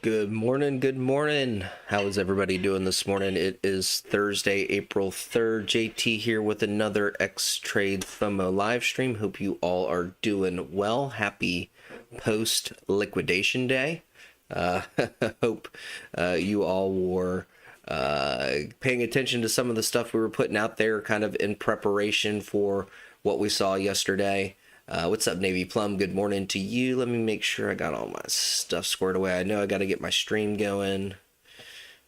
Good morning. Good morning. How is everybody doing this morning? It is Thursday, April 3rd. JT here with another Xtrades FOMO live stream. Hope you all are doing well. Happy post liquidation day. Uh, hope you all were paying attention to some of the stuff we were putting out there kind of in preparation for what we saw yesterday. What's up, Navy Plum? Good morning to you. Let me make sure I got all my stuff squared away. I know I got to get my stream going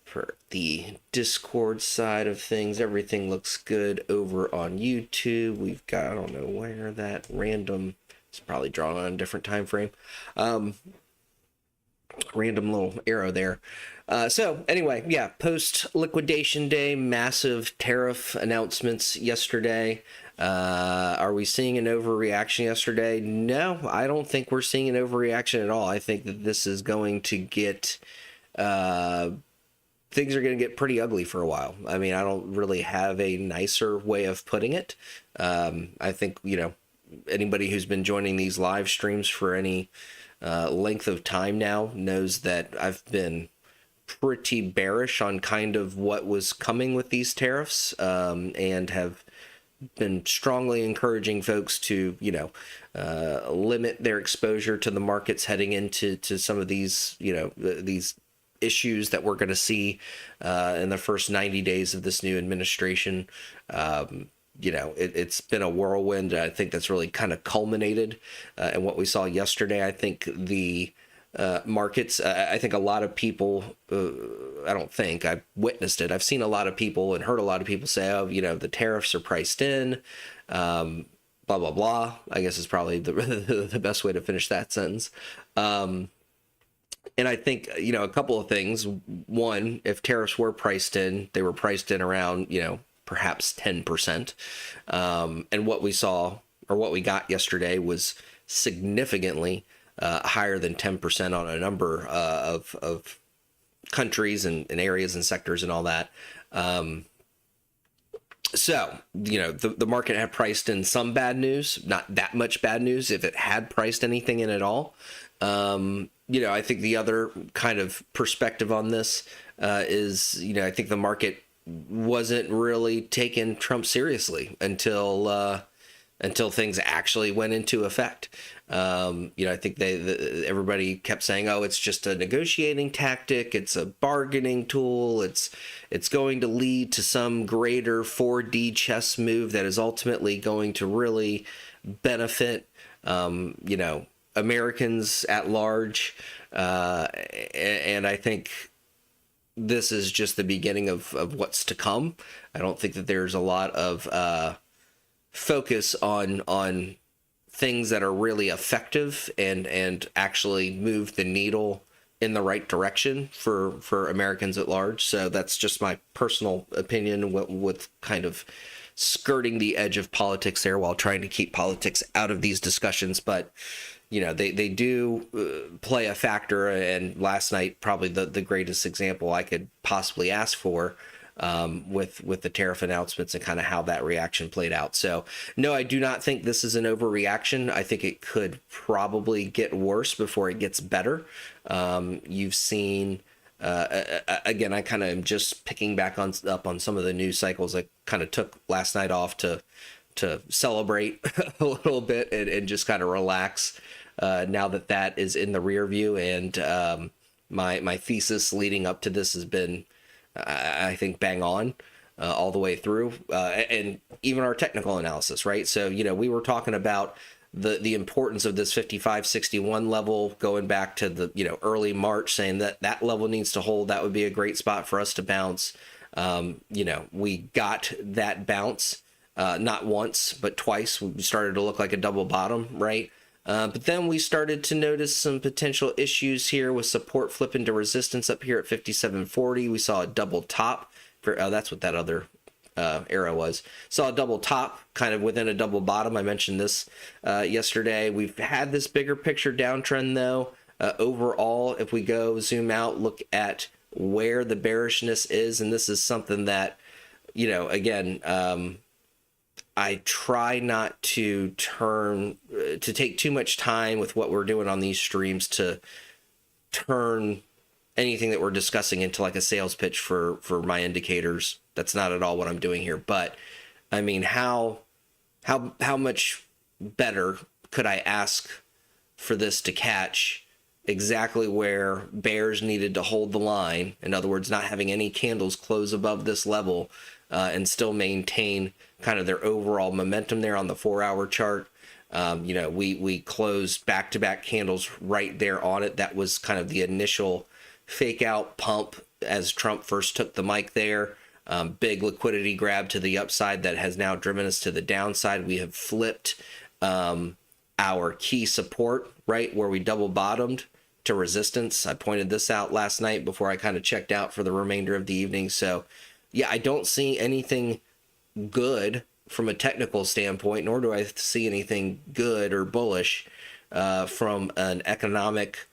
for the Discord side of things. Everything looks good over on YouTube. We've got, I don't know where that random, it's probably drawn on a different time frame. Random little arrow there. So anyway, yeah, post liquidation day, massive tariff announcements yesterday. Are we seeing an overreaction yesterday? No, I don't think we're seeing an overreaction at all. I think that this is going to get, things are going to get pretty ugly for a while. I mean, I don't really have a nicer way of putting it. I think, anybody who's been joining these live streams for any length of time now knows that I've been pretty bearish on kind of what was coming with these tariffs, and have been strongly encouraging folks to, limit their exposure to the markets heading into some of these, these issues that we're going to see in the first 90 days of this new administration. It's been a whirlwind. I think that's really kind of culminated in what we saw yesterday. I think the markets, I think a lot of people, I've witnessed it. I've seen a lot of people and heard a lot of people say, oh, the tariffs are priced in, blah, blah, blah. I guess is probably the best way to finish that sentence. And I think, a couple of things. One, if tariffs were priced in, they were priced in around, perhaps 10%. And what we saw or what we got yesterday was significantly higher than 10% on a number of countries and areas and sectors and all that. So, the market had priced in some bad news, not that much bad news if it had priced anything in at all. I think the other kind of perspective on this is, I think the market wasn't really taking Trump seriously until things actually went into effect. I think everybody kept saying, "Oh, it's just a negotiating tactic. It's a bargaining tool. It's going to lead to some greater 4D chess move that is ultimately going to really benefit, Americans at large." And I think this is just the beginning of what's to come. I don't think that there's a lot of focus on things that are really effective and actually move the needle in the right direction for Americans at large. So that's just my personal opinion with kind of skirting the edge of politics there while trying to keep politics out of these discussions. But they do play a factor, and last night probably the greatest example I could possibly ask for, with the tariff announcements and kind of how that reaction played out. So no, I do not think this is an overreaction. I think it could probably get worse before it gets better. You've seen, again, I kind of am just picking back up on some of the news cycles. I kind of took last night off to celebrate a little bit and just kind of relax, now that is in the rear view. And my thesis leading up to this has been, I think, bang on all the way through, and even our technical analysis, right? So, we were talking about the importance of this 55.61 level going back to the, early March, saying that level needs to hold. That would be a great spot for us to bounce. We got that bounce, not once, but twice. We started to look like a double bottom, right? But then we started to notice some potential issues here with support flipping to resistance up here at 57.40. We saw a double top. That's what that other arrow was. Saw a double top kind of within a double bottom. I mentioned this yesterday. We've had this bigger picture downtrend, though. Overall, if we go zoom out, look at where the bearishness is, and this is something that, again, I try not to take too much time with what we're doing on these streams to turn anything that we're discussing into like a sales pitch for my indicators. That's not at all what I'm doing here. But I mean, how much better could I ask for this to catch exactly where bears needed to hold the line? In other words, not having any candles close above this level and still maintain kind of their overall momentum there on the 4-hour chart. We closed back-to-back candles right there on it. That was kind of the initial fake out pump as Trump first took the mic there. Big liquidity grab to the upside that has now driven us to the downside. We have flipped our key support, right, where we double bottomed, to resistance. I pointed this out last night before I kind of checked out for the remainder of the evening. So yeah, I don't see anything good from a technical standpoint, nor do I see anything good or bullish from an economic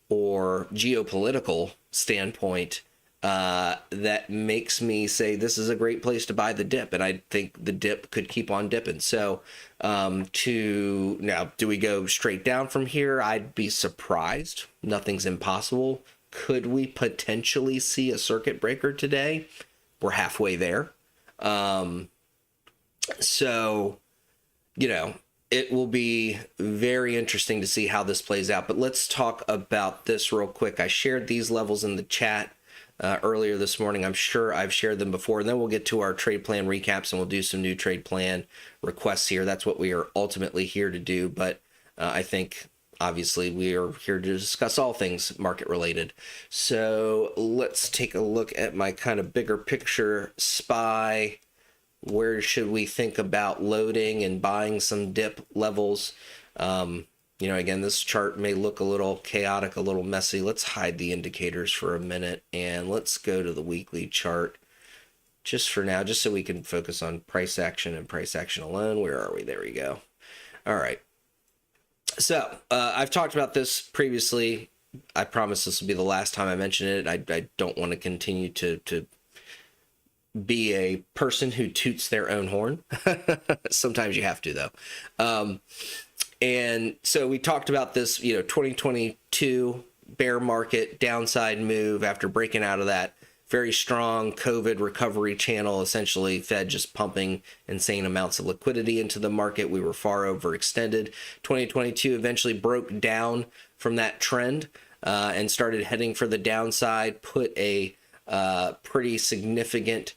or geopolitical standpoint that makes me say this is a great place to buy the dip. And I think the dip could keep on dipping. So now, do we go straight down from here? I'd be surprised. Nothing's impossible. Could we potentially see a circuit breaker today? We're halfway there. So, it will be very interesting to see how this plays out. But let's talk about this real quick. I shared these levels in the chat earlier this morning. I'm sure I've shared them before. And then we'll get to our trade plan recaps and we'll do some new trade plan requests here. That's what we are ultimately here to do. But I think obviously we are here to discuss all things market related. So let's take a look at my kind of bigger picture SPY. Where should we think about loading and buying some dip levels? Again, this chart may look a little chaotic, a little messy. Let's hide the indicators for a minute and let's go to the weekly chart just for now, just so we can focus on price action and price action alone. Where are we? There we go. All right. So I've talked about this previously. I promise this will be the last time I mention it. I don't want to continue to be a person who toots their own horn. Sometimes you have to, though. And so we talked about this, 2022 bear market downside move after breaking out of that very strong COVID recovery channel, essentially Fed just pumping insane amounts of liquidity into the market. We were far overextended. 2022 eventually broke down from that trend and started heading for the downside, put a pretty significant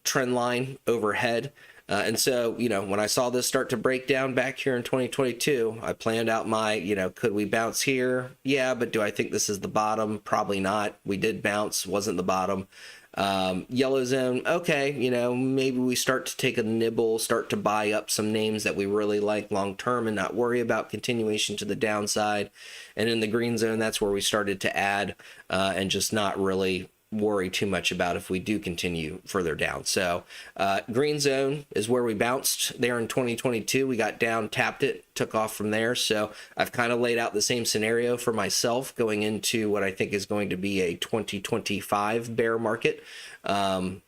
trend line overhead. And so, when I saw this start to break down back here in 2022, I planned out my, could we bounce here? Yeah, but do I think this is the bottom? Probably not. We did bounce, wasn't the bottom. Yellow zone, okay, maybe we start to take a nibble, start to buy up some names that we really like long term and not worry about continuation to the downside. And in the green zone, that's where we started to add and just not really worry too much about if we do continue further down. So green zone is where we bounced there in 2022. We got down, tapped it, took off from there. So I've kind of laid out the same scenario for myself going into what I think is going to be a 2025 bear market. It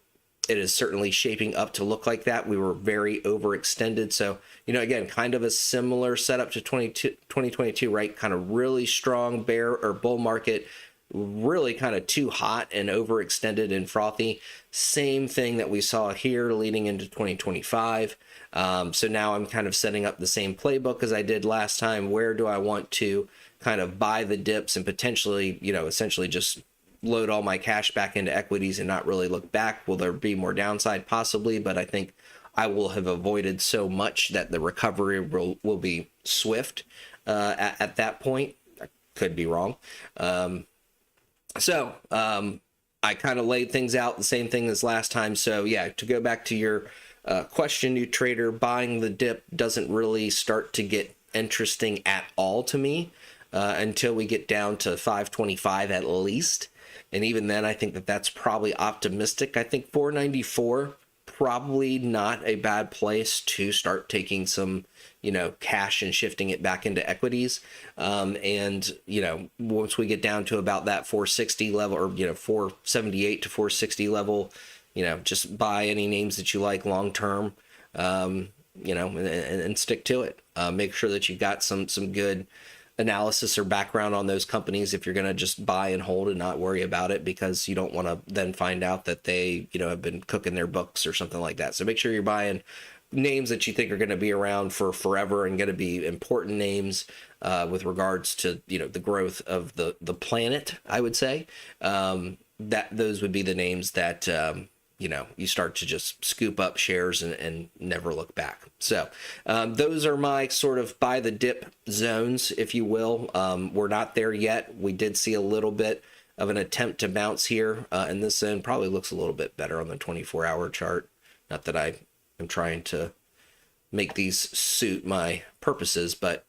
is certainly shaping up to look like that. We were very overextended. So, again, kind of a similar setup to 2022, right? Kind of really strong bear or bull market, really kind of too hot and overextended and frothy. Same thing that we saw here leading into 2025. So now I'm kind of setting up the same playbook as I did last time. Where do I want to kind of buy the dips and potentially, essentially just load all my cash back into equities and not really look back? Will there be more downside? Possibly, but I think I will have avoided so much that the recovery will be swift at that point. I could be wrong. So I kind of laid things out the same thing as last time. So yeah, to go back to your question, new trader, buying the dip doesn't really start to get interesting at all to me until we get down to 525 at least. And even then, I think that that's probably optimistic. I think 494, probably not a bad place to start taking some, cash and shifting it back into equities. And once we get down to about that 460 level or, 478 to 460 level, just buy any names that you like long term, and stick to it. Make sure that you got some good analysis or background on those companies if you're going to just buy and hold and not worry about it, because you don't want to then find out that they, have been cooking their books or something like that. So make sure you're buying names that you think are going to be around for forever and going to be important names with regards to, the growth of the planet, I would say. That those would be the names that, you start to just scoop up shares and never look back. So those are my sort of buy the dip zones, if you will. We're not there yet. We did see a little bit of an attempt to bounce here, and this zone probably looks a little bit better on the 24-hour chart. Not that I am trying to make these suit my purposes, but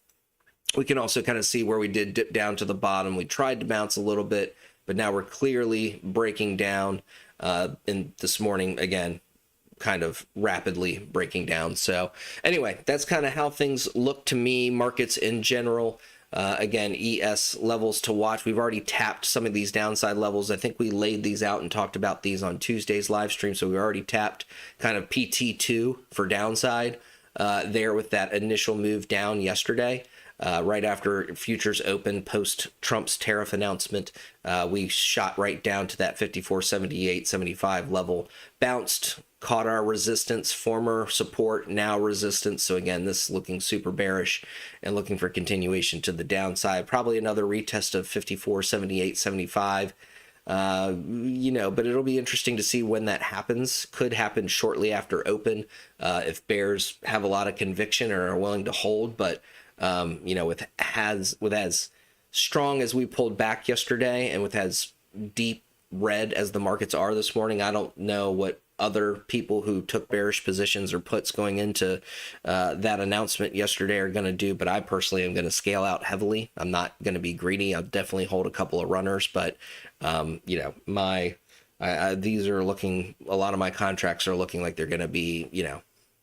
we can also kind of see where we did dip down to the bottom. We tried to bounce a little bit, but now we're clearly breaking down. And this morning, again, kind of rapidly breaking down. So anyway, that's kind of how things look to me, markets in general. Again, ES levels to watch. We've already tapped some of these downside levels. I think we laid these out and talked about these on Tuesday's live stream. So we already tapped kind of PT2 for downside there with that initial move down yesterday. Right after futures open post Trump's tariff announcement, we shot right down to that 54.78.75 level, bounced, caught our resistance, former support, now resistance. So again, this looking super bearish and looking for continuation to the downside. Probably another retest of 54.78.75. But it'll be interesting to see when that happens. Could happen shortly after open if bears have a lot of conviction or are willing to hold, but with as strong as we pulled back yesterday and with as deep red as the markets are this morning, I don't know what other people who took bearish positions or puts going into that announcement yesterday are going to do. But I personally am going to scale out heavily. I'm not going to be greedy. I'll definitely hold a couple of runners, but these are looking, a lot of my contracts are looking like they're going to be,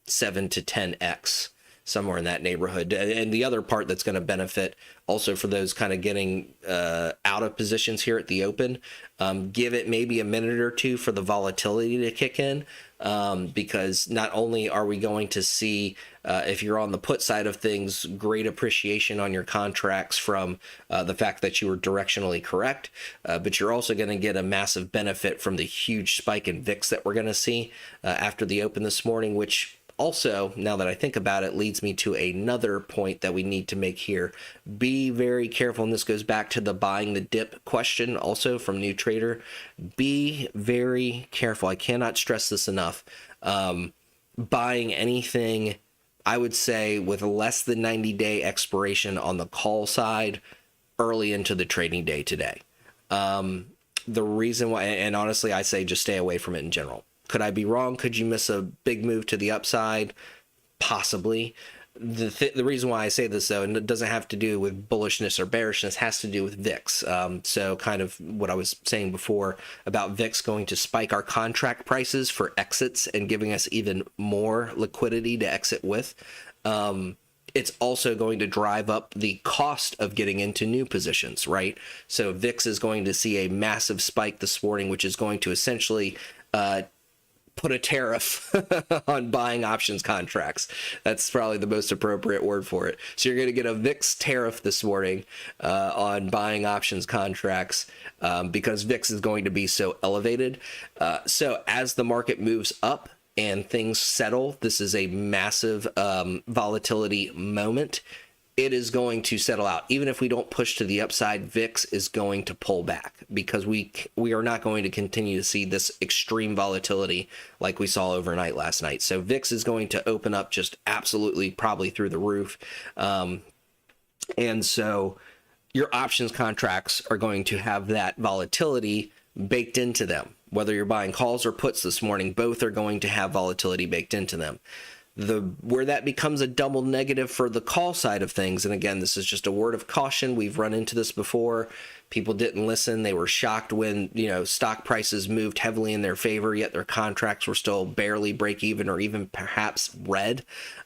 7 to 10x. Somewhere in that neighborhood. And the other part that's going to benefit also for those kind of getting out of positions here at the open, give it maybe a minute or two for the volatility to kick in, because not only are we going to see, if you're on the put side of things, great appreciation on your contracts from the fact that you were directionally correct, but you're also going to get a massive benefit from the huge spike in VIX that we're going to see after the open this morning, which also, now that I think about it, leads me to another point that we need to make here. Be very careful, and this goes back to the buying the dip question also from New Trader. Be very careful. I cannot stress this enough. Buying anything, I would say, with less than 90-day expiration on the call side early into the trading day today. The reason why, and honestly, I say just stay away from it in general. Could I be wrong? Could you miss a big move to the upside? Possibly. The reason why I say this, though, and it doesn't have to do with bullishness or bearishness, has to do with VIX. So kind of what I was saying before about VIX going to spike our contract prices for exits and giving us even more liquidity to exit with. It's also going to drive up the cost of getting into new positions, right? So VIX is going to see a massive spike this morning, which is going to essentially put a tariff on buying options contracts. That's probably the most appropriate word for it. So you're going to get a VIX tariff this morning on buying options contracts because VIX is going to be so elevated. So as the market moves up and things settle, this is a massive volatility moment. It is going to settle out. Even if we don't push to the upside, VIX is going to pull back because we are not going to continue to see this extreme volatility like we saw overnight last night. So VIX is going to open up just absolutely probably through the roof. And so your options contracts are going to have that volatility baked into them. Whether you're buying calls or puts this morning, both are going to have volatility baked into them. Where that becomes a double negative for the call side of things, and again, this is just a word of caution. We've run into this before. People didn't listen. They were shocked when, stock prices moved heavily in their favor, yet their contracts were still barely break even or even perhaps red.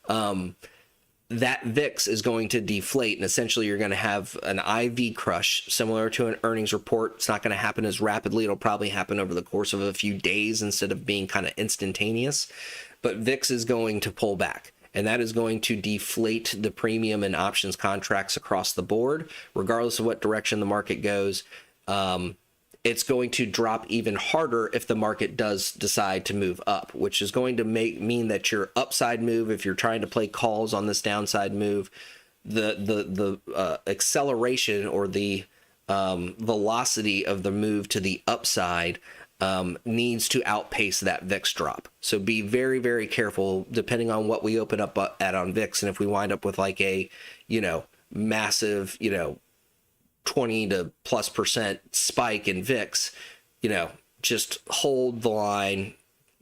That VIX is going to deflate, and essentially you're going to have an IV crush similar to an earnings report. It's not going to happen as rapidly. It'll probably happen over the course of a few days instead of being kind of instantaneous. But VIX is going to pull back. and that is going to deflate the premium and options contracts across the board, regardless of what direction the market goes. It's going to drop even harder if the market does decide to move up, which is going to mean that your upside move, if you're trying to play calls on this downside move, the acceleration or the velocity of the move to the upside needs to outpace that VIX drop. So be very, very careful depending on what we open up at on VIX. And if we wind up with like a, massive, 20 to plus % spike in VIX, just hold the line,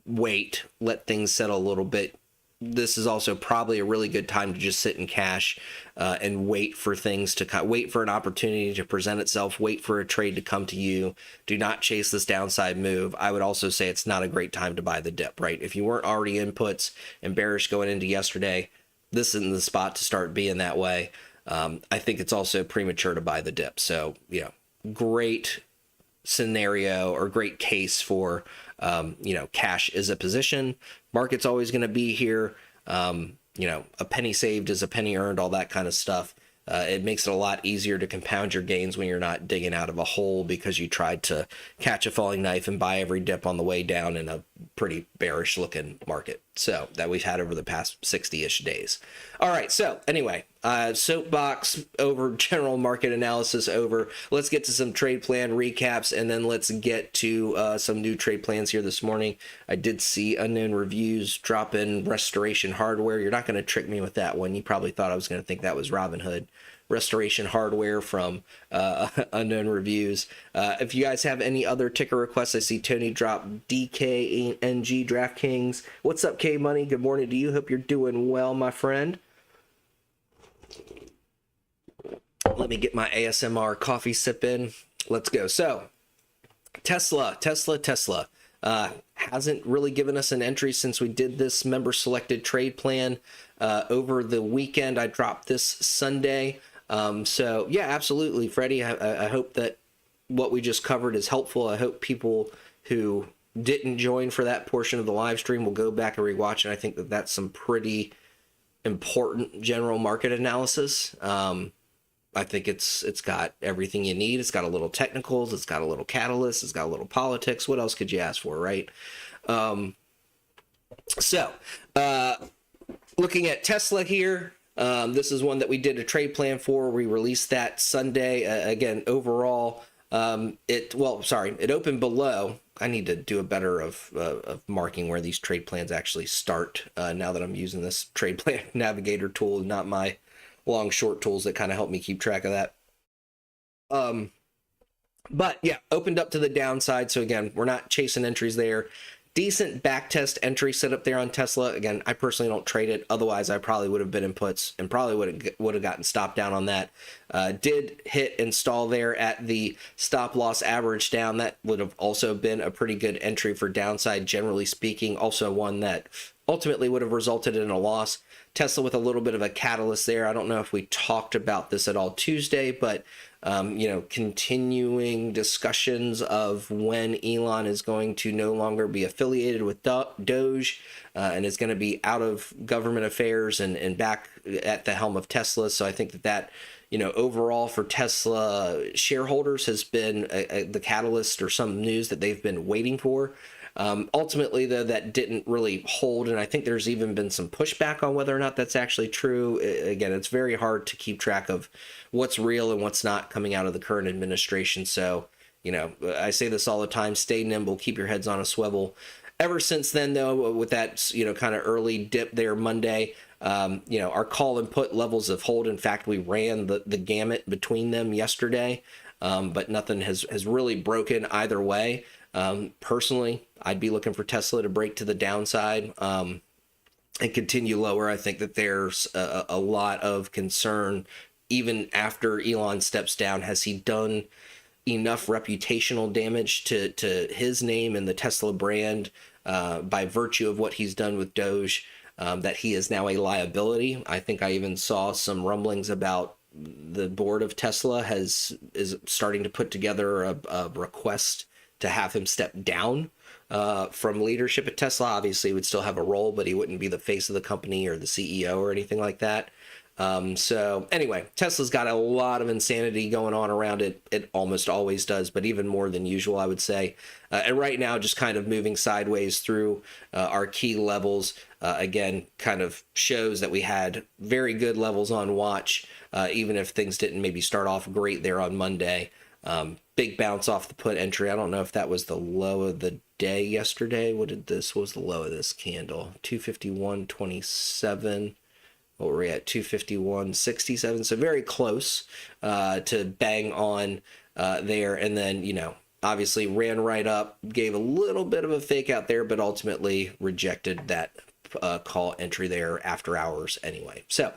wait, let things settle a little bit. This is also probably a really good time to just sit in cash and wait for things to wait for an opportunity to present itself, wait for a trade to come to you. Do not chase this downside move. I would also say it's not a great time to buy the dip, right? If you weren't already inputs and bearish going into yesterday, this isn't the spot to start being that way. I think it's also premature to buy the dip. So, great scenario or great case for, cash is a position. Market's always going to be here. A penny saved is a penny earned, all that kind of stuff. It makes it a lot easier to compound your gains when you're not digging out of a hole because you tried to catch a falling knife and buy every dip on the way down in a pretty bearish looking market. So that we've had over the past 60-ish days. All right. So anyway, soapbox over, general market analysis over. Let's get to some trade plan recaps, and then let's get to some new trade plans here this morning. I did see Unknown Reviews drop in Restoration Hardware. You're not going to trick me with that one. You probably thought I was going to think that was Robinhood. Restoration Hardware from Unknown Reviews. If you guys have any other ticker requests, I see Tony drop DKNG DraftKings. What's up, K Money? Good morning to you. Hope you're doing well, my friend. Let me get my ASMR coffee sip in. Let's go. So, Tesla hasn't really given us an entry since we did this member selected trade plan over the weekend. I dropped this Sunday. So yeah, absolutely, Freddie. I hope that what we just covered is helpful. I hope people who didn't join for that portion of the live stream will go back and rewatch it. I think that that's some pretty important general market analysis. I think it's got everything you need. It's got a little technicals. It's got a little catalyst. It's got a little politics. What else could you ask for, right? Looking at Tesla here, this is one that we did a trade plan for. We released that Sunday. Again, overall, it opened below. I need to do a better of marking where these trade plans actually start now that I'm using this trade plan navigator tool, not my long short tools that kind of help me keep track of that. But yeah, opened up to the downside. So again, we're not chasing entries there. Decent backtest entry set up there on Tesla. Again, I personally don't trade it. Otherwise, I probably would have been in puts and probably would have gotten stopped down on that. Did hit install there at the stop loss average down. That would have also been a pretty good entry for downside, generally speaking. Also one that ultimately would have resulted in a loss. Tesla with a little bit of a catalyst there. I don't know if we talked about this at all Tuesday, but continuing discussions of when Elon is going to no longer be affiliated with Doge and is going to be out of government affairs and back at the helm of Tesla. So I think that overall for Tesla shareholders has been the catalyst or some news that they've been waiting for. Ultimately, though, that didn't really hold, and I think there's even been some pushback on whether or not that's actually true. Again, it's very hard to keep track of what's real and what's not coming out of the current administration. So, I say this all the time, stay nimble, keep your heads on a swivel. Ever since then, though, with that, kind of early dip there Monday, our call and put levels of hold. In fact, we ran the gamut between them yesterday, but nothing has really broken either way. Personally, I'd be looking for Tesla to break to the downside and continue lower. I think that there's a lot of concern even after Elon steps down. Has he done enough reputational damage to his name and the Tesla brand by virtue of what he's done with Doge that he is now a liability? I think I even saw some rumblings about the board of Tesla is starting to put together a request to have him step down from leadership at Tesla. Obviously, he would still have a role, but he wouldn't be the face of the company or the CEO or anything like that. So anyway, Tesla's got a lot of insanity going on around it. It almost always does, but even more than usual, I would say. And right now, just kind of moving sideways through our key levels. Again, kind of shows that we had very good levels on watch, even if things didn't maybe start off great there on Monday. Big bounce off the put entry. I don't know if that was the low of the day yesterday. What was the low of this candle? 251.27. What were we at? 251.67. So very close to bang on there. And then, obviously ran right up, gave a little bit of a fake out there, but ultimately rejected that call entry there after hours anyway. So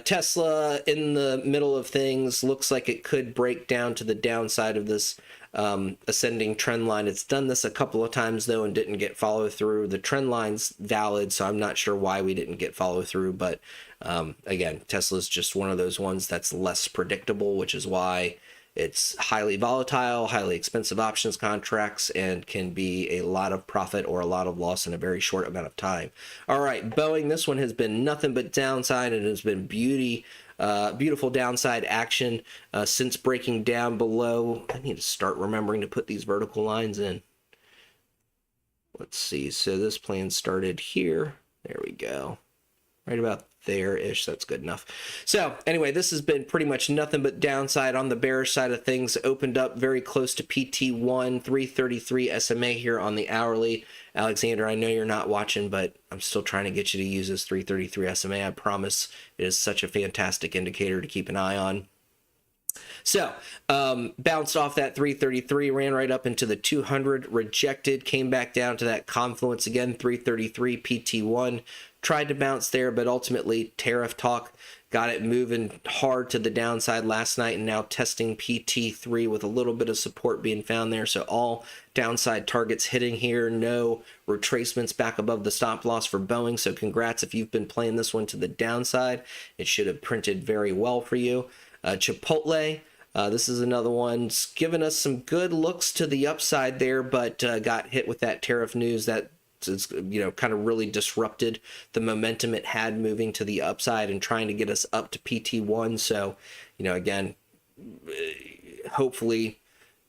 Tesla in the middle of things, looks like it could break down to the downside of this ascending trend line. It's done this a couple of times though and didn't get follow through. The trend line's valid, so I'm not sure why we didn't get follow through, but again, Tesla's just one of those ones that's less predictable, which is why it's highly volatile, highly expensive options contracts, and can be a lot of profit or a lot of loss in a very short amount of time. All right, Boeing, this one has been nothing but downside, and has been beautiful downside action since breaking down below. I need to start remembering to put these vertical lines in. Let's see. So this plan started here. There we go. Right about there-ish. That's good enough. So anyway, this has been pretty much nothing but downside. On the bearish side of things, opened up very close to PT1, 333 SMA here on the hourly. Alexander, I know you're not watching, but I'm still trying to get you to use this 333 SMA. I promise it is such a fantastic indicator to keep an eye on. So bounced off that 333, ran right up into the 200, rejected, came back down to that confluence again, 333 PT1, tried to bounce there, but ultimately tariff talk got it moving hard to the downside last night, and now testing PT3 with a little bit of support being found there. So all downside targets hitting here, no retracements back above the stop loss for Boeing. So congrats if you've been playing this one to the downside. It should have printed very well for you. Chipotle, this is another one. It's given us some good looks to the upside there, but got hit with that tariff news that is, kind of really disrupted the momentum it had moving to the upside and trying to get us up to PT1. So, again, hopefully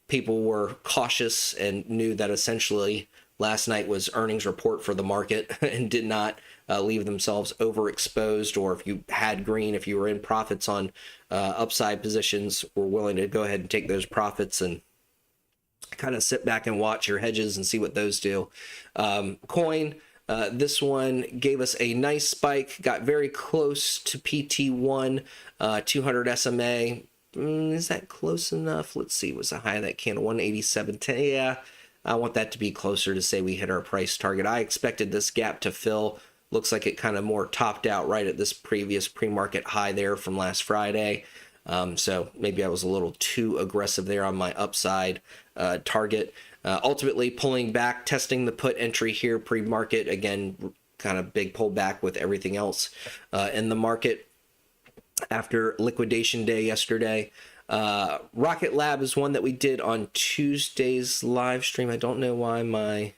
people were cautious and knew that essentially last night was earnings report for the market and did not leave themselves overexposed, or if you had green, if you were in profits on upside positions, were willing to go ahead and take those profits and kind of sit back and watch your hedges and see what those do. Coin, this one gave us a nice spike, got very close to PT1, 200 SMA. Is that close enough? Let's see, was the high of that candle 187.10? Yeah, I want that to be closer to say we hit our price target. I expected this gap to fill. Looks like it kind of more topped out right at this previous pre-market high there from last Friday. So maybe I was a little too aggressive there on my upside target. Ultimately pulling back, testing the put entry here pre-market. Again, kind of big pullback with everything else in the market after liquidation day yesterday. Rocket Lab is one that we did on Tuesday's live stream. I don't know why my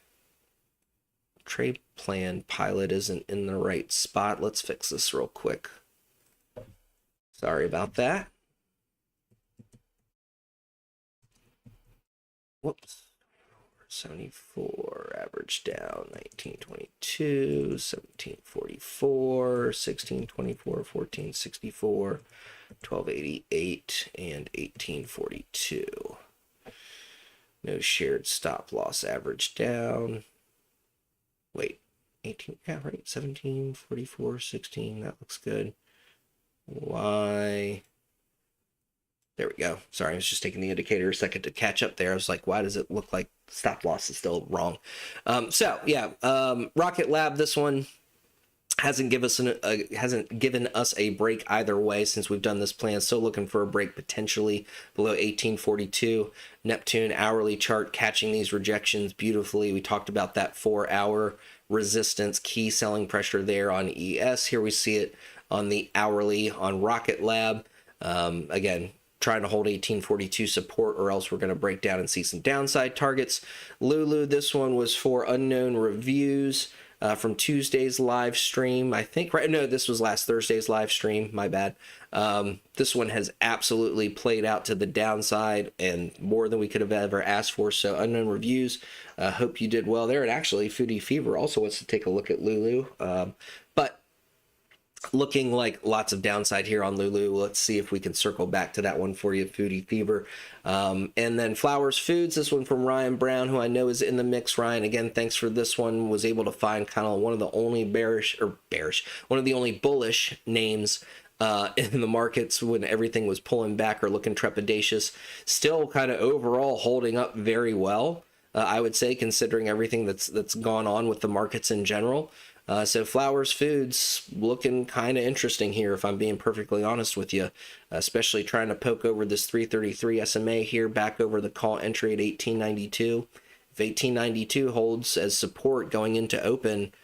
trade plan pilot isn't in the right spot. Let's fix this real quick. Sorry about that. Whoops. 74, average down 1922, 1744, 1624, 1464, 1288, and 1842. No shared stop loss, average down. Wait, 18, yeah, right, 1744, 16, that looks good. Why? There we go. Sorry, I was just taking the indicator a second to catch up there. I was like, why does it look like stop loss is still wrong? Rocket Lab, this one hasn't given us a break either way since we've done this plan. Still looking for a break potentially below 1842. Neptune hourly chart catching these rejections beautifully. We talked about that 4-hour resistance, key selling pressure there on ES. Here we see it on the hourly on Rocket Lab. Again, trying to hold 1842 support, or else we're going to break down and see some downside targets. Lulu, this one was for unknown reviews from Tuesday's live stream. I think, right? No, this was last Thursday's live stream. My bad. This one has absolutely played out to the downside and more than we could have ever asked for. So unknown reviews. Hope you did well there. And actually, Foodie Fever also wants to take a look at Lulu. But looking like lots of downside here on Lulu. Let's see if we can circle back to that one for you, Foodie Fever. And then Flowers Foods, this one from Ryan Brown, who I know is in the mix. Ryan, again, thanks for this one. Was able to find kind of one of the only one of the only bullish names in the markets when everything was pulling back or looking trepidatious. Still kind of overall holding up very well, I would say, considering everything that's gone on with the markets in general. So Flowers Foods looking kind of interesting here, if I'm being perfectly honest with you, especially trying to poke over this 333 SMA here, back over the call entry at 1892. If 1892 holds as support going into open,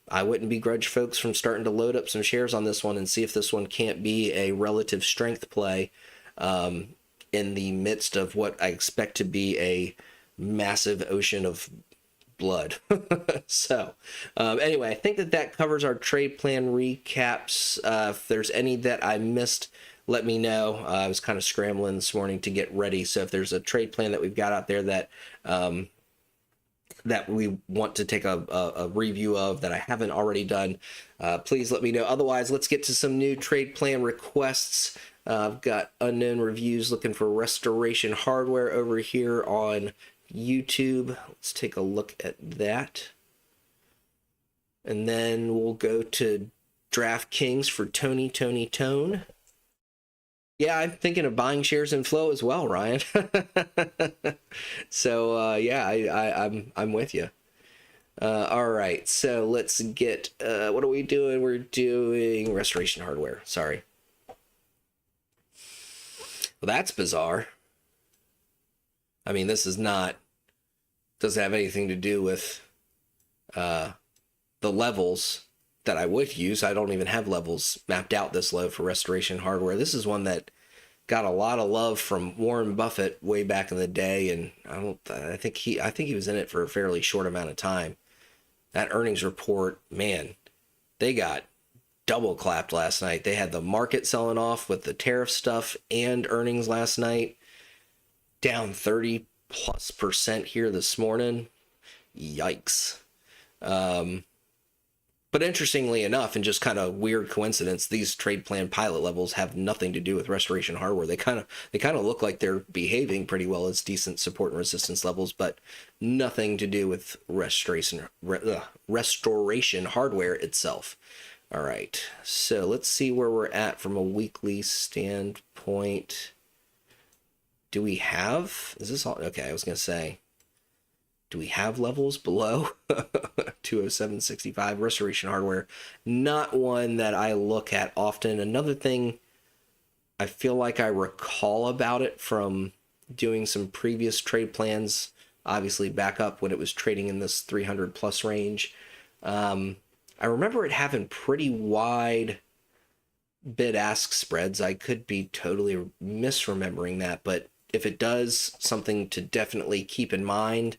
I wouldn't begrudge folks from starting to load up some shares on this one and see if this one can't be a relative strength play in the midst of what I expect to be a massive ocean of blood. So anyway, I think that covers our trade plan recaps. If there's any that I missed, let me know. I was kind of scrambling this morning to get ready, so if there's a trade plan that we've got out there that that we want to take a review of that I haven't already done, please let me know. Otherwise, let's get to some new trade plan requests. I've got unknown reviews looking for Restoration Hardware over here on YouTube. Let's take a look at that. And then we'll go to DraftKings for Tone. Yeah, I'm thinking of buying shares in Flow as well, Ryan. So yeah, I'm with you. All right, so let's get what are we doing? We're doing Restoration Hardware. Sorry. Well, that's bizarre. I mean, this is doesn't have anything to do with the levels that I would use. I don't even have levels mapped out this low for Restoration Hardware. This is one that got a lot of love from Warren Buffett way back in the day, and I think he was in it for a fairly short amount of time. That earnings report, man, they got double clapped last night. They had the market selling off with the tariff stuff and earnings last night, down 30+% here this morning. Yikes. But interestingly enough, and just kind of weird coincidence, these trade plan pilot levels have nothing to do with Restoration Hardware. They kind of look like they're behaving pretty well as decent support and resistance levels, but nothing to do with Restoration Hardware itself. All right, so let's see where we're at from a weekly standpoint. Do we have, is this all, okay, I was going to say, do we have levels below 207.65? Restoration Hardware, not one that I look at often. Another thing I feel like I recall about it from doing some previous trade plans, obviously back up when it was trading in this 300 plus range. I remember it having pretty wide bid-ask spreads. I could be totally misremembering that, but if it does, something to definitely keep in mind.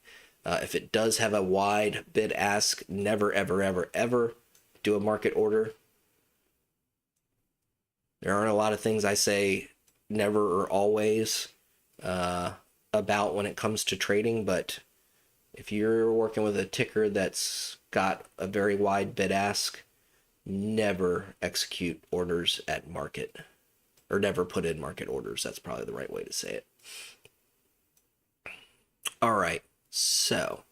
If it does have a wide bid-ask, never, ever, ever, ever do a market order. There aren't a lot of things I say never or always about when it comes to trading, but if you're working with a ticker that's got a very wide bid-ask, never execute orders at market, or never put in market orders. That's probably the right way to say it. All right, so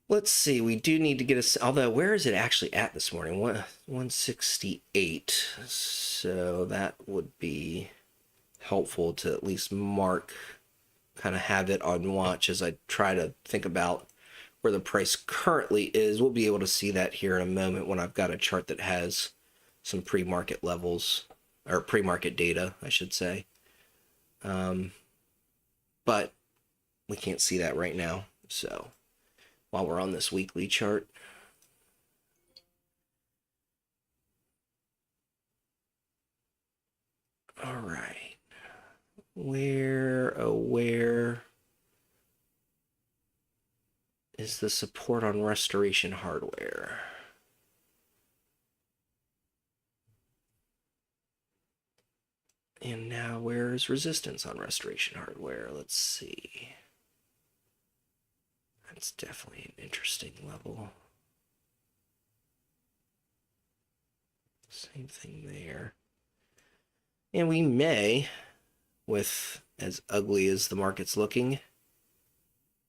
let's see. We do need to get although where is it actually at this morning? 168. So that would be helpful to at least mark, kind of have it on watch as I try to think about where the price currently is. We'll be able to see that here in a moment when I've got a chart that has some pre-market levels, or pre-market data, I should say. But we can't see that right now. So while we're on this weekly chart, all right. Where is the support on restoration hardware? And now where is resistance on restoration hardware? Let's see. That's definitely an interesting level. Same thing there. And we may, with as ugly as the market's looking,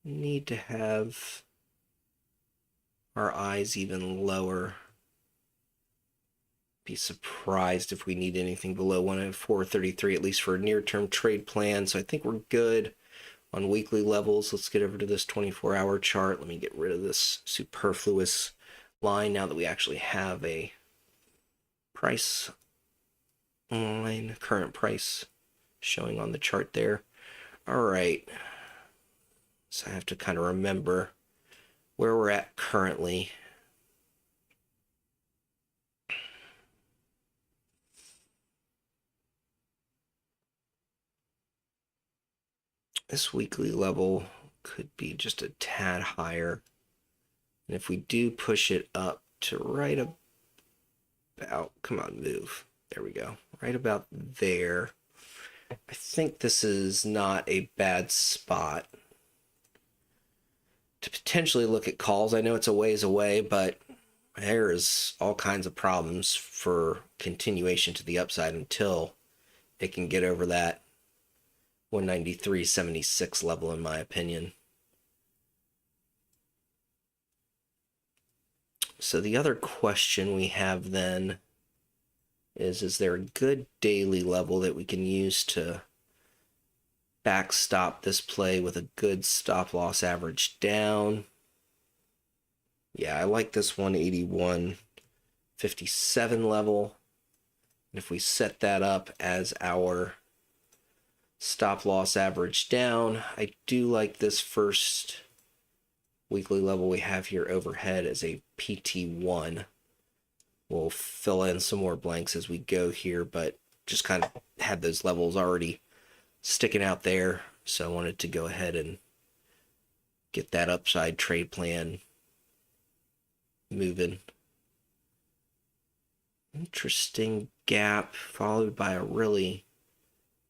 need to have our eyes even lower. Be surprised if we need anything below 104.33, at least for a near-term trade plan. So I think we're good on weekly levels. Let's get over to this 24-hour chart. Let me get rid of this superfluous line now that we actually have a price line, current price showing on the chart there. All right. So I have to kind of remember where we're at currently. This weekly level could be just a tad higher. And if we do push it up to right about, come on, move. There we go. Right about there. I think this is not a bad spot to potentially look at calls. I know it's a ways away, but there is all kinds of problems for continuation to the upside until it can get over that 193.76 level, in my opinion. So the other question we have then is there a good daily level that we can use to backstop this play with a good stop loss average down? Yeah, I like this 181.57 level. And if we set that up as our stop loss average down, I do like this first weekly level we have here overhead as a PT1. We'll fill in some more blanks as we go here, but just kind of had those levels already sticking out there, so I wanted to go ahead and get that upside trade plan moving. Interesting gap followed by a really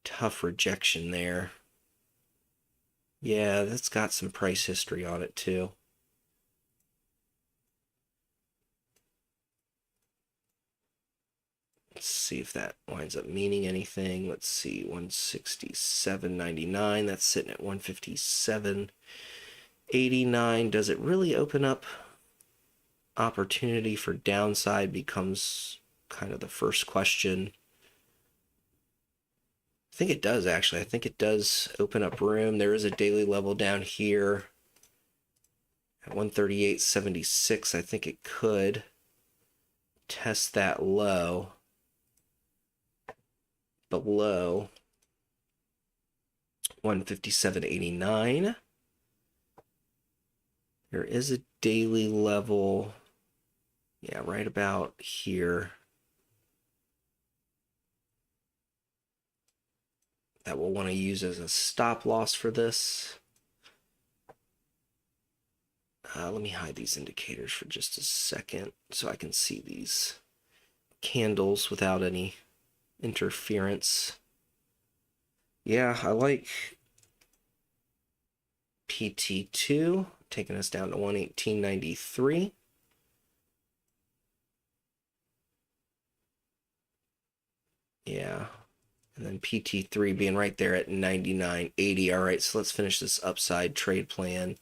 tough rejection there. Yeah, that's got some price history on it too. Let's see if that winds up meaning anything. Let's see, 167.99. That's sitting at 157.89. Does it really open up opportunity for downside becomes kind of the first question. I think it does, actually. I think it does open up room. There is a daily level down here at 138.76. I think it could test that low below 157.89. There is a daily level, yeah, right about here, that we'll want to use as a stop loss for this. Let me hide these indicators for just a second so I can see these candles without any interference. Yeah, I like PT2 taking us down to 118.93. Yeah, and then PT3 being right there at 99.80. All right, so let's finish this upside trade plan. You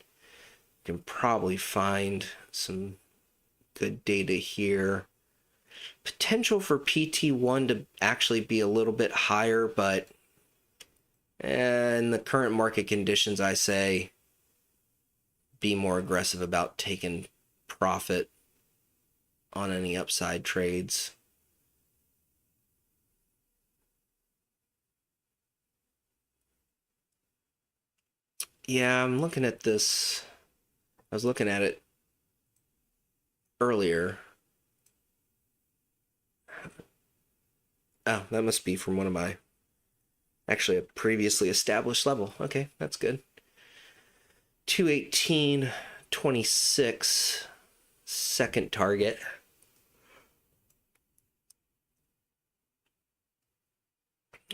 can probably find some good data here. Potential for PT1 to actually be a little bit higher, but in the current market conditions, I say be more aggressive about taking profit on any upside trades. Yeah, I'm looking at this. I was looking at it earlier. Oh, that must be from one of my Actually, a previously established level. Okay, that's good. 218.26, second target.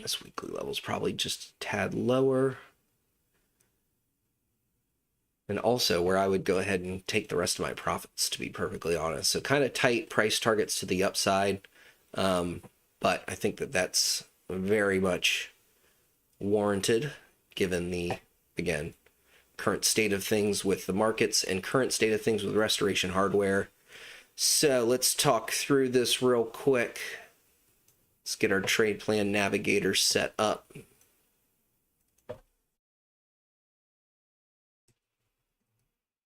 This weekly level is probably just a tad lower. And also where I would go ahead and take the rest of my profits, to be perfectly honest. So kind of tight price targets to the upside. But I think that that's very much warranted given the, again, current state of things with the markets and current state of things with Restoration Hardware. So let's talk through this real quick. Let's get our trade plan navigator set up.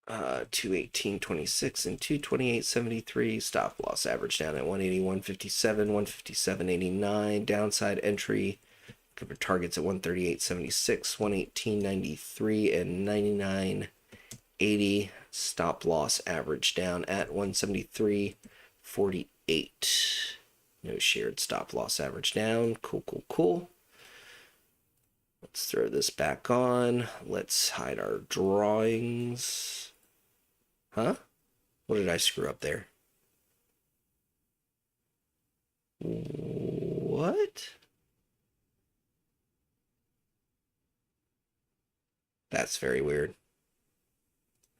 Uh, 218.26 and 228.73. Stop loss average down at 181.57, 157.89. Downside entry cover targets at 138.76, 118.93, and 99.80. Stop loss average down at 173.48. No shared stop loss average down. Cool. Let's throw this back on. Let's hide our drawings. Huh? What did I screw up there? What? That's very weird.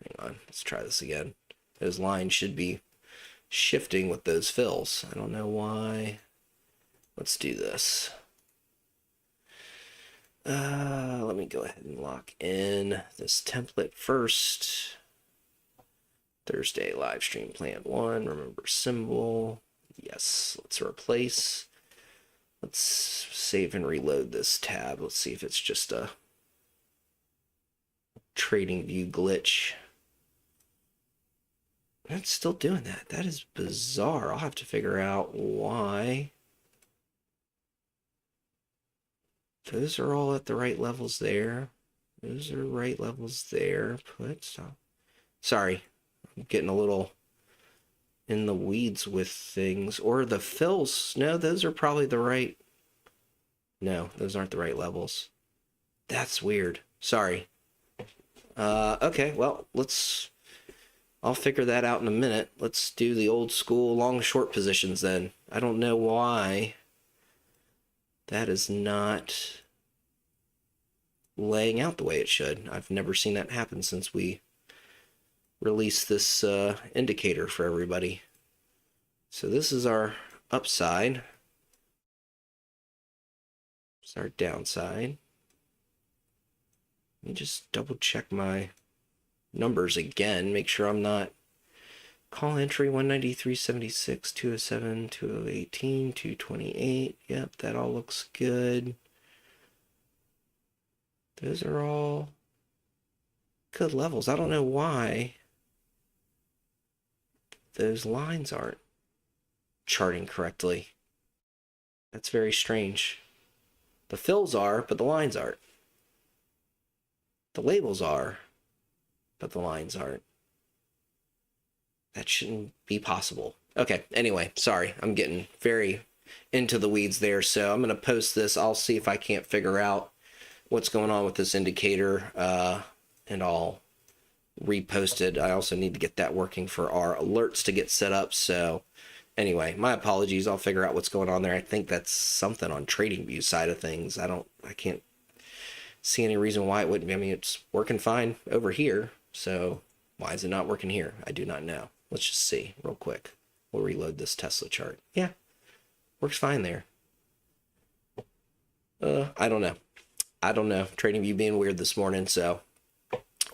Hang on, let's try this again. Those lines should be shifting with those fills. I don't know why. Let's do this. Let me go ahead and lock in this template first. Thursday live stream plan 1. Remember symbol. Yes, let's replace. Let's save and reload this tab. Let's see if it's just a trading view glitch. It's still doing that. That is bizarre. I'll have to figure out why. Those are all at the right levels there. Those are right levels there. Put stop. Sorry, I'm getting a little in the weeds with things. Or the fills. No, those are probably the right. No, those aren't the right levels. That's weird. Sorry. Okay, well, I'll figure that out in a minute. Let's do the old school long short positions then. I don't know why that is not laying out the way it should. I've never seen that happen since we released this indicator for everybody. So this is our upside. It's our downside. Let me just double check my numbers again, make sure I'm not call entry 193.76, 207, 2018, 228. Yep, that all looks good. Those are all good levels. I don't know why those lines aren't charting correctly. That's very strange. The fills are, but the lines aren't. The labels are, but the lines aren't. That shouldn't be possible. Okay, anyway, sorry. I'm getting very into the weeds there, so I'm going to post this. I'll see if I can't figure out what's going on with this indicator, and I'll repost it. I also need to get that working for our alerts to get set up, so anyway, my apologies. I'll figure out what's going on there. I think that's something on TradingView side of things. I can't see any reason why it wouldn't be. I mean, it's working fine over here, so why is it not working here? I do not know. Let's just see real quick. We'll reload this Tesla chart. Yeah, works fine there. I don't know. TradingView being weird this morning, so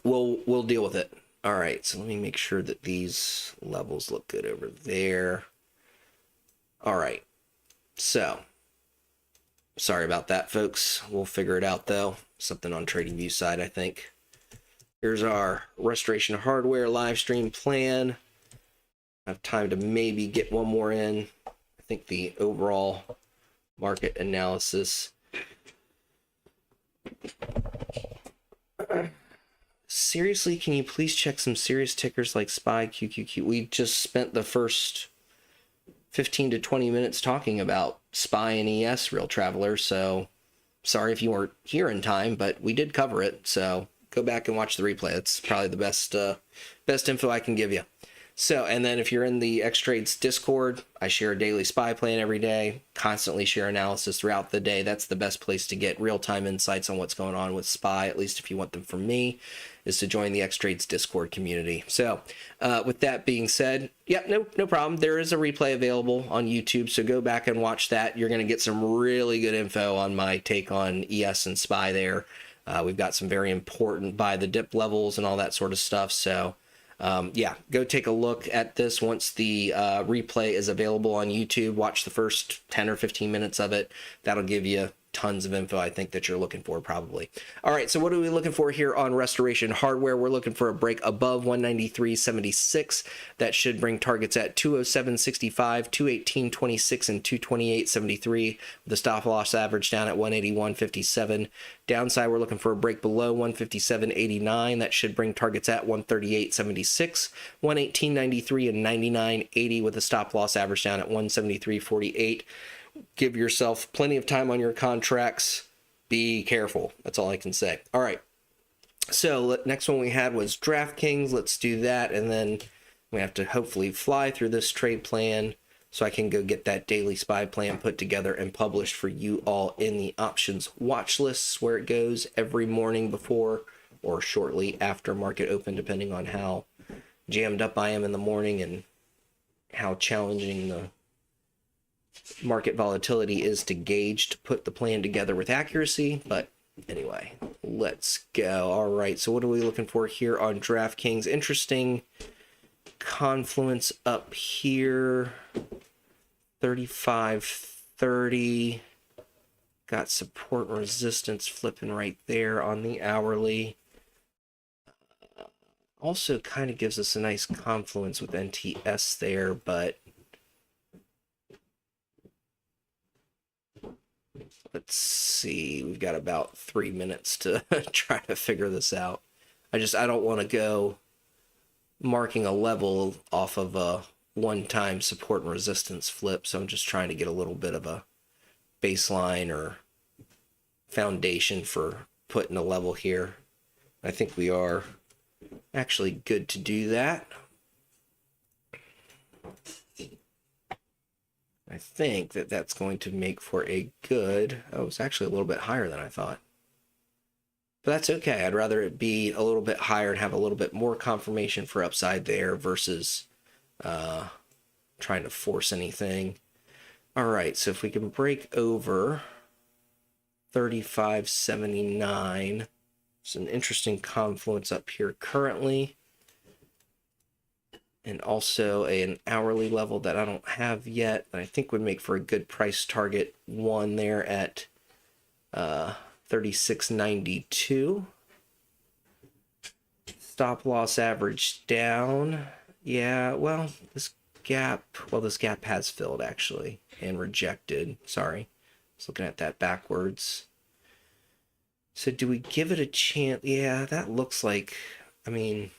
we'll deal with it. All right, so let me make sure that these levels look good over there. All right, so sorry about that, folks. We'll figure it out, though. Something on TradingView side, I think. Here's our Restoration Hardware live stream plan. I have time to maybe get one more in. I think the overall market analysis. Seriously, can you please check some serious tickers like SPY, QQQ? We just spent the first 15 to 20 minutes talking about SPY and ES, Real Traveler, so Sorry if you weren't here in time, but we did cover it. So go back and watch the replay. It's probably the best info I can give you. So, and then if you're in the Xtrades Discord, I share a daily SPY plan every day, constantly share analysis throughout the day. That's the best place to get real-time insights on what's going on with SPY, at least if you want them from me, is to join the Xtrades Discord community. So, with that being said, yeah, no problem. There is a replay available on YouTube, so go back and watch that. You're going to get some really good info on my take on ES and SPY there. We've got some very important buy the dip levels and all that sort of stuff, so... yeah, go take a look at this once the replay is available on YouTube. Watch the first 10 or 15 minutes of it. That'll give you tons of info, I think, that you're looking for probably. All right, so what are we looking for here on Restoration Hardware? We're looking for a break above 193.76. That should bring targets at 207.65, 218.26, and 228.73. The stop loss average down at 181.57. Downside, we're looking for a break below 157.89. That should bring targets at 138.76, 118.93, and 99.80 with a stop loss average down at 173.48. Give yourself plenty of time on your contracts. Be careful. That's all I can say. All right. So next one we had was DraftKings. Let's do that. And then we have to hopefully fly through this trade plan so I can go get that daily SPY plan put together and published for you all in the options watch lists, where it goes every morning before or shortly after market open, depending on how jammed up I am in the morning and how challenging the market volatility is to gauge to put the plan together with accuracy. But anyway, let's go. All right, so what are we looking for here on DraftKings? Interesting confluence up here, 35.30. Got support and resistance flipping right there on the hourly. Also kind of gives us a nice confluence with NTS there, but let's see. We've got about 3 minutes to try to figure this out. I don't want to go marking a level off of a one-time support and resistance flip, so I'm just trying to get a little bit of a baseline or foundation for putting a level here. I think we are actually good to do that. I think that that's going to make for a good... Oh, it's actually a little bit higher than I thought. But that's okay. I'd rather it be a little bit higher and have a little bit more confirmation for upside there versus trying to force anything. All right, so if we can break over 35.79, it's an interesting confluence up here currently. And also an hourly level that I don't have yet, but I think would make for a good price target one there at 36.92. Stop loss average down. Yeah, well, this gap has filled actually and rejected. Sorry, I was looking at that backwards. So do we give it a chance? Yeah, that looks like, I mean,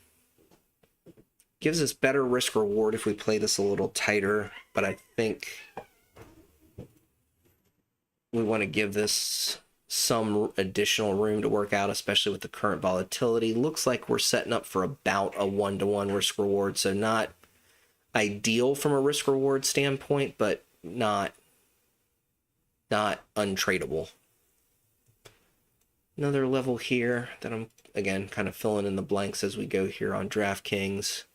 gives us better risk reward if we play this a little tighter, but I think we want to give this some additional room to work out, especially with the current volatility. Looks like we're setting up for about a 1-to-1 risk reward, so not ideal from a risk reward standpoint, but not untradeable. Another level here that I'm, again, kind of filling in the blanks as we go here on DraftKings.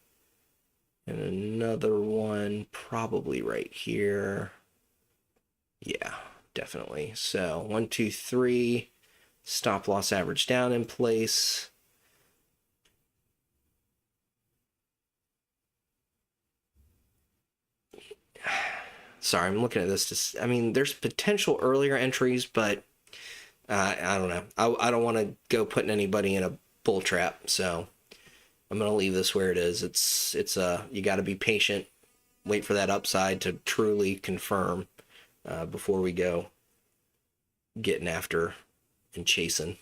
And another one probably right here. Yeah, definitely. So 1, 2, 3. Stop loss average down in place. Sorry, I'm looking at this. I mean, there's potential earlier entries, but I don't know. I don't want to go putting anybody in a bull trap, so I'm going to leave this where it is. It's you got to be patient, wait for that upside to truly confirm before we go getting after and chasing.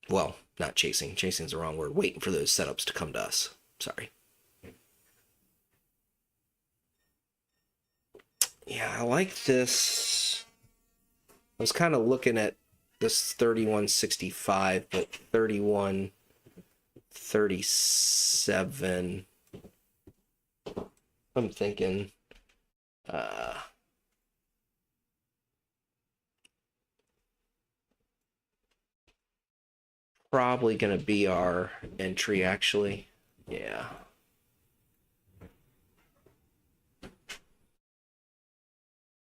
Well, not chasing. Chasing's the wrong word. Waiting for those setups to come to us. Sorry. Yeah, I like this. I was kind of looking at this 3165, but 3137. I'm thinking uh probably gonna be our entry actually. Yeah.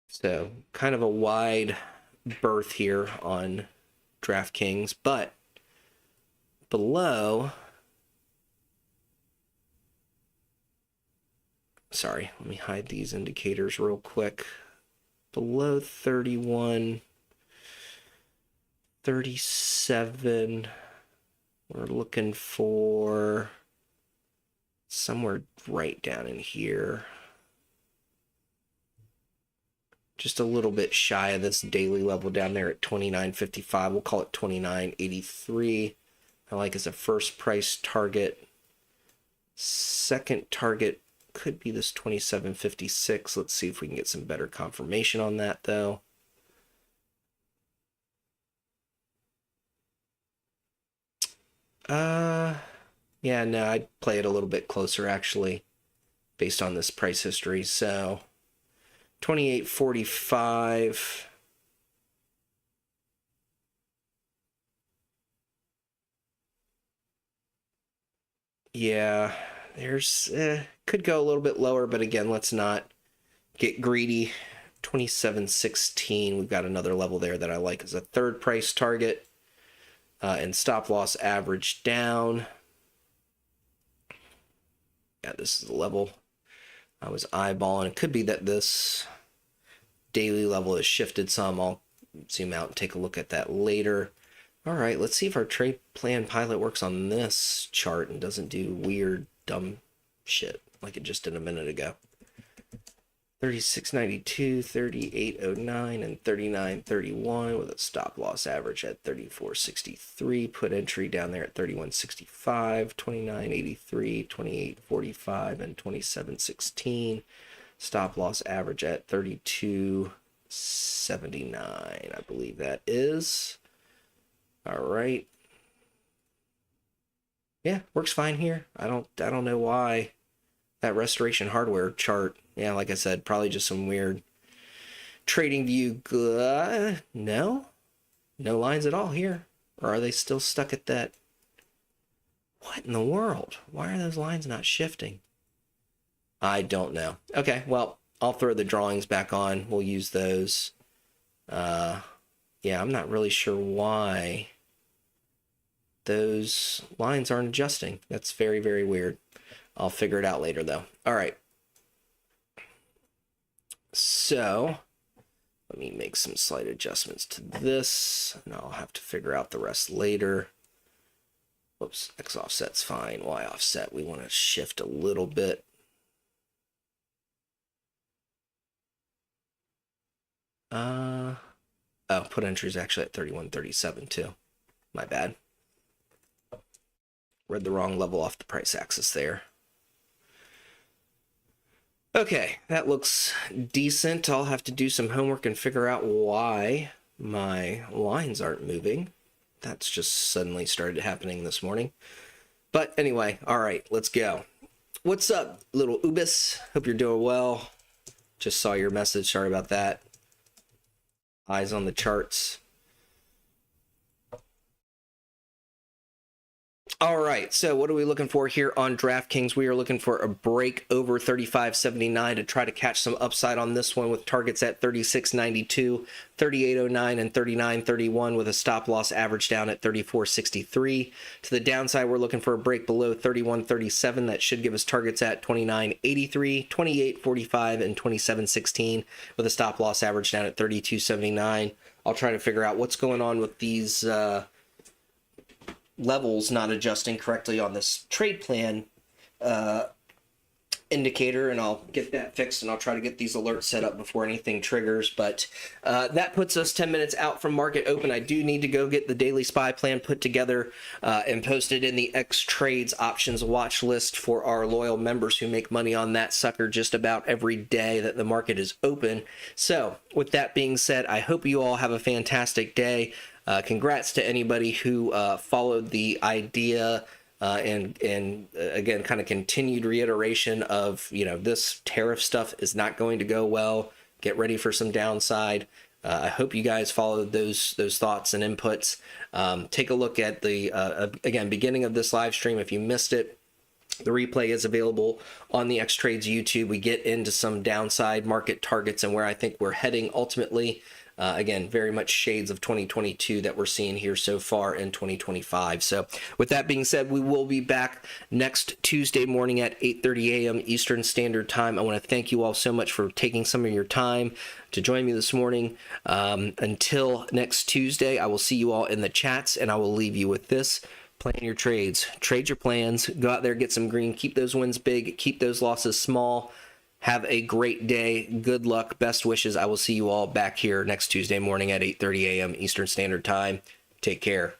So kind of a wide berth here on DraftKings, but below, sorry, let me hide these indicators real quick. Below 31, 37, we're looking for somewhere right down in here. Just a little bit shy of this daily level down there at 29.55. We'll call it 29.83. I like as a first price target. Second target could be this 27.56. Let's see if we can get some better confirmation on that, though. Yeah, no, I'd play it a little bit closer, actually, based on this price history. So, 28.45. Yeah, there's could go a little bit lower, but again, let's not get greedy. 27.16. We've got another level there that I like as a third price target, and stop loss average down. Yeah, this is the level I was eyeballing. It could be that this daily level has shifted some. I'll zoom out and take a look at that later. All right, let's see if our trade plan pilot works on this chart and doesn't do weird, dumb shit like it just did a minute ago. 36.92, 38.09, and 39.31 with a stop loss average at 34.63. Put entry down there at 31.65, 29.83, 28.45, and 27.16. Stop loss average at 32.79, I believe that is. All right. Yeah, works fine here. I don't know why that Restoration Hardware chart. Yeah, like I said, probably just some weird trading view. No lines at all here. Or are they still stuck at that? What in the world? Why are those lines not shifting? I don't know. Okay, well, I'll throw the drawings back on. We'll use those. Yeah, I'm not really sure why those lines aren't adjusting. That's very, very weird. I'll figure it out later, though. All right. So let me make some slight adjustments to this, and I'll have to figure out the rest later. Whoops, X offset's fine. Y offset, we want to shift a little bit. Oh, put entry's actually at 31.37 too. My bad. Read the wrong level off the price axis there. Okay, that looks decent. I'll have to do some homework and figure out why my lines aren't moving. That's just suddenly started happening this morning. But anyway, all right, let's go. What's up, little Ubis? Hope you're doing well. Just saw your message. Sorry about that. Eyes on the charts. All right, so what are we looking for here on DraftKings? We are looking for a break over 35.79 to try to catch some upside on this one with targets at 36.92, 38.09, and 39.31 with a stop loss average down at 34.63. To the downside, we're looking for a break below 31.37. That should give us targets at 29.83, 28.45, and 27.16 with a stop loss average down at 32.79. I'll try to figure out what's going on with these levels not adjusting correctly on this trade plan indicator, and I'll get that fixed, and I'll try to get these alerts set up before anything triggers. But that puts us 10 minutes out from market open. I do need to go get the daily SPY plan put together and posted in the Xtrades options watch list for our loyal members who make money on that sucker just about every day that the market is open. So with that being said, I hope you all have a fantastic day. Congrats to anybody who followed the idea and again, kind of continued reiteration of, this tariff stuff is not going to go well. Get ready for some downside. I hope you guys followed those thoughts and inputs. Take a look at the, again, beginning of this live stream. If you missed it, the replay is available on the Xtrades YouTube. We get into some downside market targets and where I think we're heading ultimately. Again, very much shades of 2022 that we're seeing here so far in 2025. So with that being said, we will be back next Tuesday morning at 8:30 a.m. Eastern Standard Time. I want to thank you all so much for taking some of your time to join me this morning. Until next Tuesday, I will see you all in the chats, and I will leave you with this. Plan your trades, trade your plans, go out there, get some green, keep those wins big, keep those losses small. Have a great day. Good luck. Best wishes. I will see you all back here next Tuesday morning at 8:30 a.m. Eastern Standard Time. Take care.